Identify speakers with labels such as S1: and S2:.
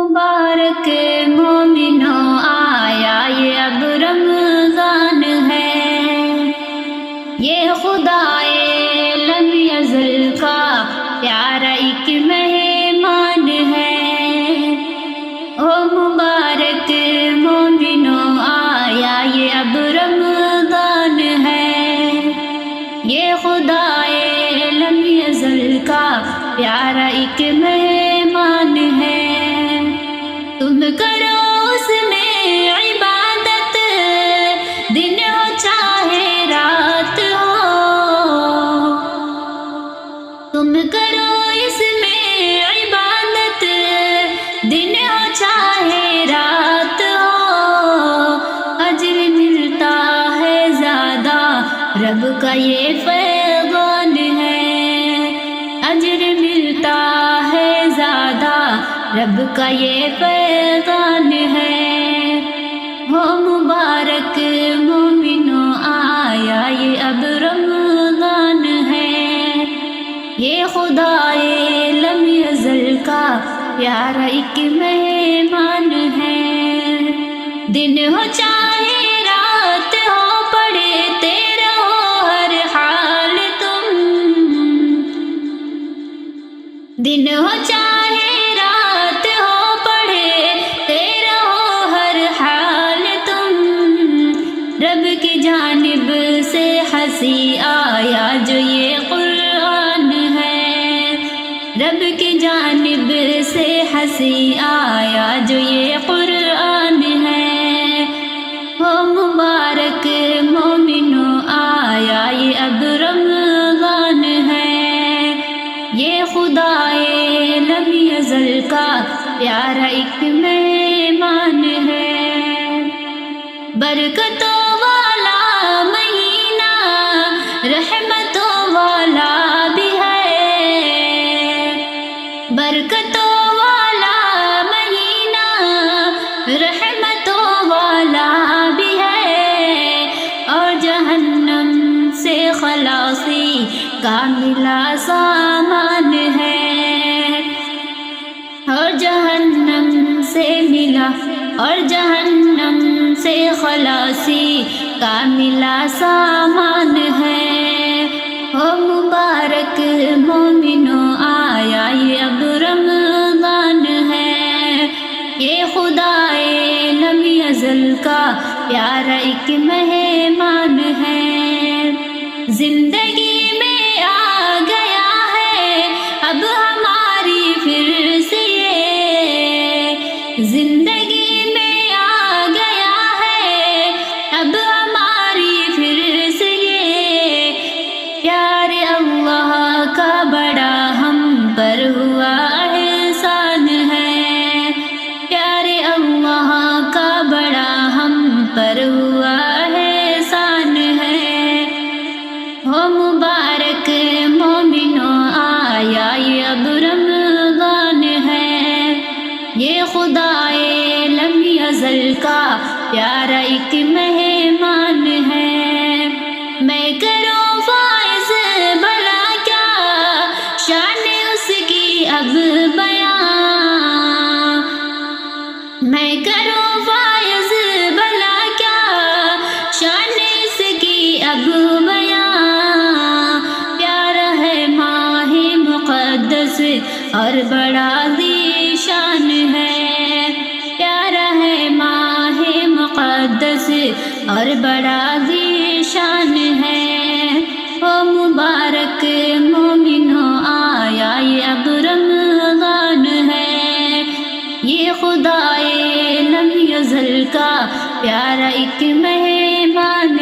S1: مبارک مومنوں آیا یہ اب رمضان ہے، یہ خدائے لم یزل کا پیارا ایک مہمان ہے۔ او مبارک مومنوں آیا یہ اب رمضان ہے، یہ خدائے لم یزل کا پیارا ایک مہمان ہے۔ تم کرو اس میں عبادت، دن ہو چاہے رات ہو، تم کرو اس میں عبادت، دن ہو چاہے رات ہو، اجر ملتا ہے زیادہ، رب کا یہ فیضان ہے، اجر ملتا ہے زیادہ، رب کا یہ فیضان ہے۔ ہو مبارک مومنوں آیا یہ اب رمضان ہے، یہ خدائے لم یزل کا پیارا ایک مہمان ہے۔ دن ہو چاہے رات ہو، پڑھتے رہو ہر حال تم، دن ہو چاہے رات ہو، پڑھتے رہو ہر حال تم، رب کی جانب سے ہنسی آیا جو یہ قرآن ہے، رب کی جانب سے ہنسی آیا جو یہ قرآن ہے۔ ہو مبارک مومنوں آیا یہ اب رمضان ہے، یہ خدائے لم یزل کا پیارا ایک مہمان ہے۔ برکتوں والا مہینہ، رحمتوں والا بھی ہے، برکتوں والا مہینہ، رحمتوں والا بھی ہے، اور جہنم سے خلاصی کا ملا سامان ہے، اور جہنم سے ملا، اور جہنم سے خلاصی کا ملا سامان ہے۔ او مبارک مومنوں آیا یہ اب رمضان ہے، یہ خدائے لم یزل کا پیارا ایک مہمان ہے۔ زندگی میں آ گیا ہے اب ہماری پھر سے یہ، زندگی میں آ گیا ہے اب ہماری پھر سے یہ، پیار اللہ کا بڑا ہم پر ہوا احسان ہے، پیار اللہ کا بڑا ہم پر ہوا احسان ہے۔ ہو مبارک مومنوں آیا یہ اب رمضان ہے، یہ خدائے لم یزل کا پیارا ایک مہمان ہے۔ میں کروں فائز بھلا کیا شان اس کی اب بیان، میں کروں فائز بھلا کیا شان اس کی اب بیان، پیارا ہے ماہ مقدس اور بڑا ذیشان ہے، پیارا ہے ماہ مقدس اور بڑا ذیشان ہے۔ او مبارک مومنوں آیا یہ اب رمضان ہے، یہ خدائے لم یزل کا پیارا ایک مہمان